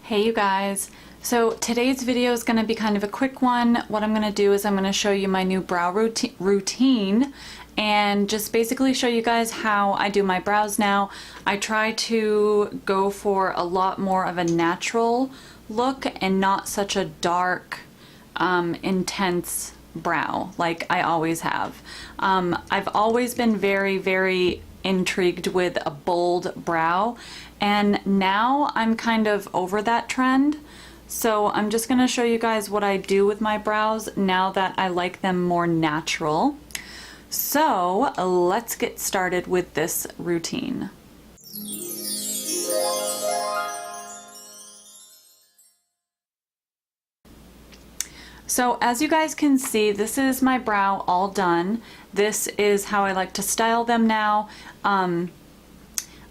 Hey you guys, so today's video is going to be kind of a quick one. What I'm going to do is I'm going to show you my new brow routine and just basically show you guys how I do my brows now. I try to go for a lot more of a natural look and not such a dark, intense brow like I always have. I've always been very intrigued with a bold brow, and now I'm kind of over that trend. So I'm just going to show you guys what I do with my brows now that I like them more natural. So let's get started with this routine. So as you guys can see, this is my brow all done. This is how I like to style them now.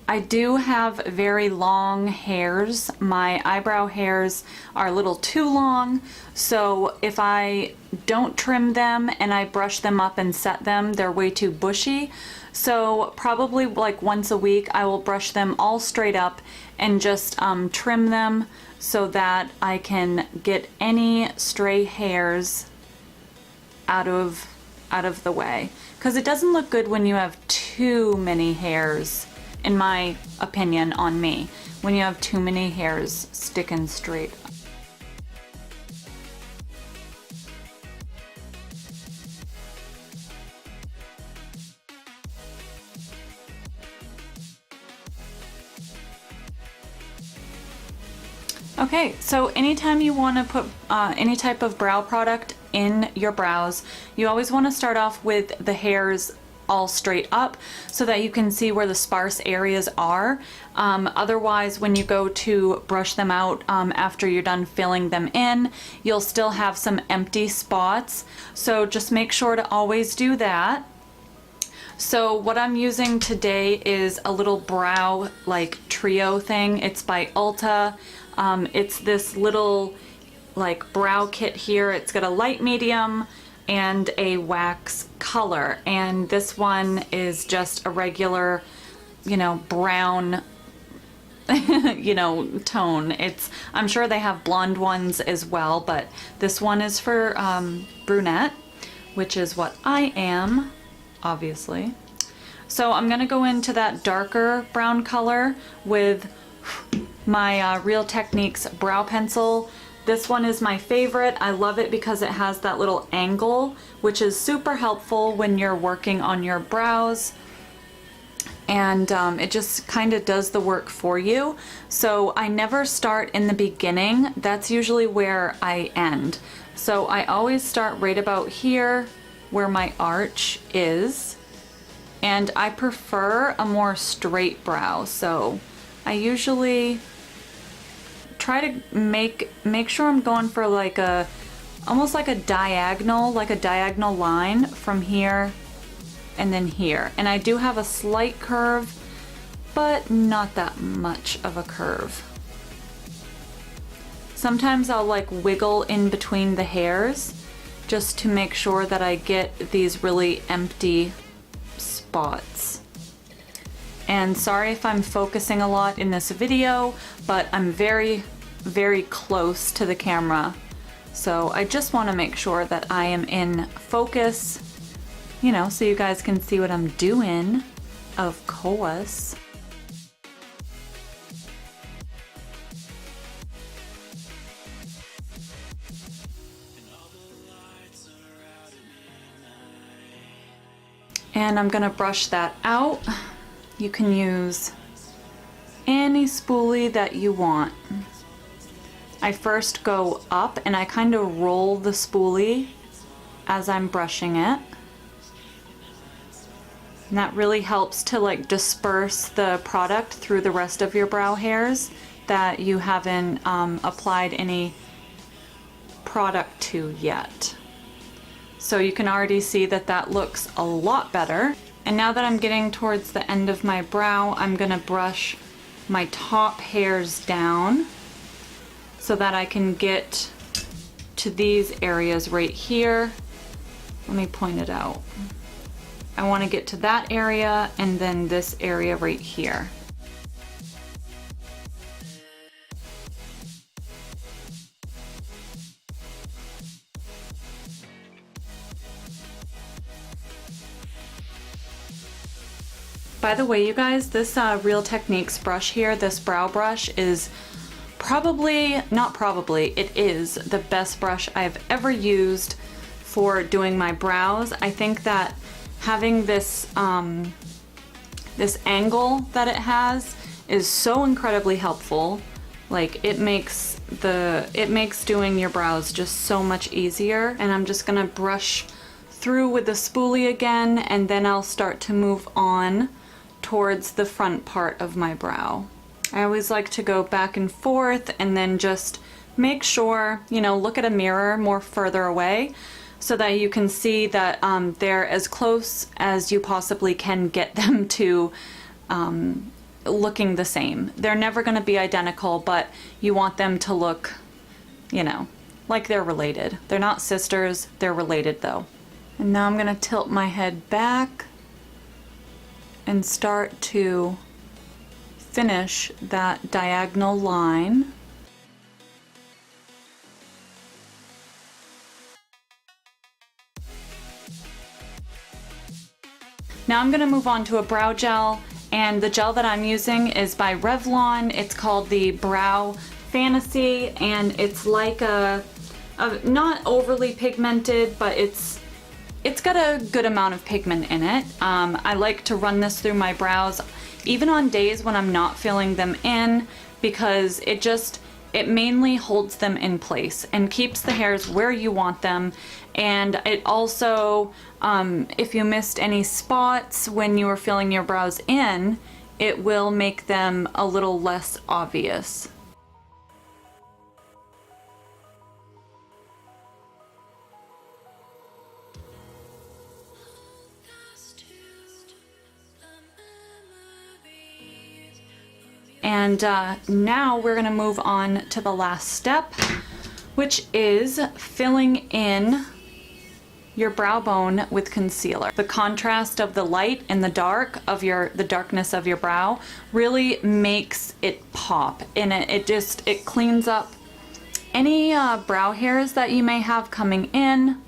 I do have very long hairs. My eyebrow hairs are a little too long, so if I don't trim them and I brush them up and set them, they're way too bushy. So probably like once a week I will brush them all straight up and just trim them so that I can get any stray hairs out of the way. Because it doesn't look good when you have too many hairs, in my opinion, on me, when you have too many hairs sticking straight. Okay, so anytime you want to put any type of brow product in your brows, you always want to start off with the hairs all straight up so that you can see where the sparse areas are. Otherwise, when you go to brush them out after you're done filling them in, you'll still have some empty spots. So just make sure to always do that. So what I'm using today is a little brow like trio thing. It's by Ulta. It's this little like brow kit here. It's got a light, medium, and a wax color, and this one is just a regular, you know, brown you know, tone. I'm sure they have blonde ones as well, but this one is for brunette, which is what I am, obviously. So I'm gonna go into that darker brown color with my Real Techniques brow pencil. This one is my favorite. I love it because it has that little angle, which is super helpful when you're working on your brows. And it just kind of does the work for you. So I never start in the beginning. That's usually where I end. So I always start right about here where my arch is. And I prefer a more straight brow. So I usually try to make sure I'm going for like almost like a diagonal line from here and then here. And I do have a slight curve, but not that much of a curve. Sometimes I'll like wiggle in between the hairs just to make sure that I get these really empty spots. And sorry if I'm focusing a lot in this video, but I'm very close to the camera. So I just want to make sure that I am in focus, you know, so you guys can see what I'm doing, of course. And I'm gonna brush that out. You can use any spoolie that you want. I first go up and I kind of roll the spoolie as I'm brushing it. And that really helps to like disperse the product through the rest of your brow hairs that you haven't applied any product to yet. So you can already see that that looks a lot better. And now that I'm getting towards the end of my brow, I'm gonna brush my top hairs down so that I can get to these areas right here. Let me point it out. I want to get to that area and then this area right here. By the way, you guys, this Real Techniques brush here, this brow brush is it is the best brush I've ever used for doing my brows. I think that having this this angle that it has is so incredibly helpful. Like it makes doing your brows just so much easier. And I'm just gonna brush through with the spoolie again, and then I'll start to move on towards the front part of my brow. I always like to go back and forth and then just make sure, you know, look at a mirror more further away so that you can see that they're as close as you possibly can get them to looking the same. They're never going to be identical, but you want them to look, you know, like they're related. They're not sisters, they're related though. And now I'm going to tilt my head back and start to finish that diagonal line. Now I'm going to move on to a brow gel, and the gel that I'm using is by Revlon. It's called the Brow Fantasy, and it's like a not overly pigmented, but it's got a good amount of pigment in it. I like to run this through my brows even on days when I'm not filling them in, because it mainly holds them in place and keeps the hairs where you want them. And it also, if you missed any spots when you were filling your brows in, it will make them a little less obvious. And now we're going to move on to the last step, which is filling in your brow bone with concealer. The contrast of the light and the dark of the darkness of your brow really makes it pop, and it cleans up any brow hairs that you may have coming in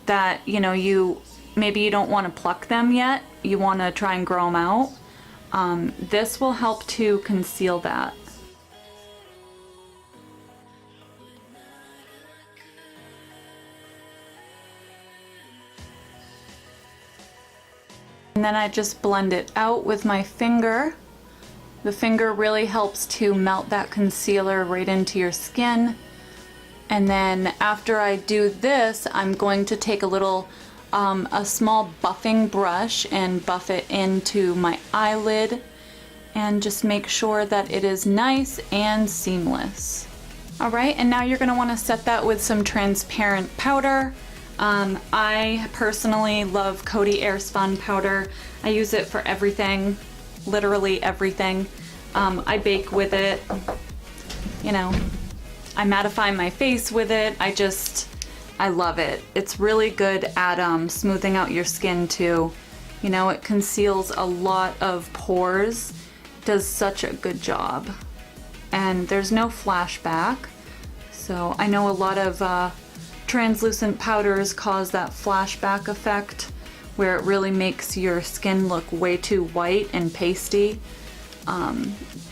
that, you know, maybe you don't want to pluck them yet. You want to try and grow them out. This will help to conceal that. And then I just blend it out with my finger. The finger really helps to melt that concealer right into your skin. And then after I do this, I'm going to take a small buffing brush and buff it into my eyelid and just make sure that it is nice and seamless. All right, and now you're going to want to set that with some transparent powder. I personally love Coty Airspun powder. I use it for everything, literally everything. I bake with it, you know, I mattify my face with it. I love it. It's really good at smoothing out your skin too. You know, it conceals a lot of pores, does such a good job. And there's no flashback. So I know a lot of translucent powders cause that flashback effect where it really makes your skin look way too white and pasty.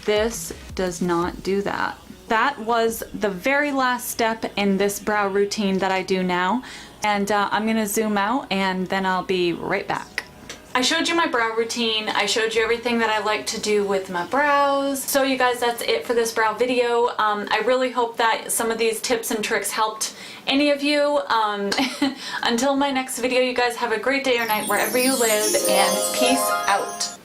This does not do that. That was the very last step in this brow routine that I do now. And I'm gonna zoom out and then I'll be right back. I showed you my brow routine. I showed you everything that I like to do with my brows. So you guys, that's it for this brow video. I really hope that some of these tips and tricks helped any of you. Until my next video, you guys have a great day or night wherever you live, and peace out.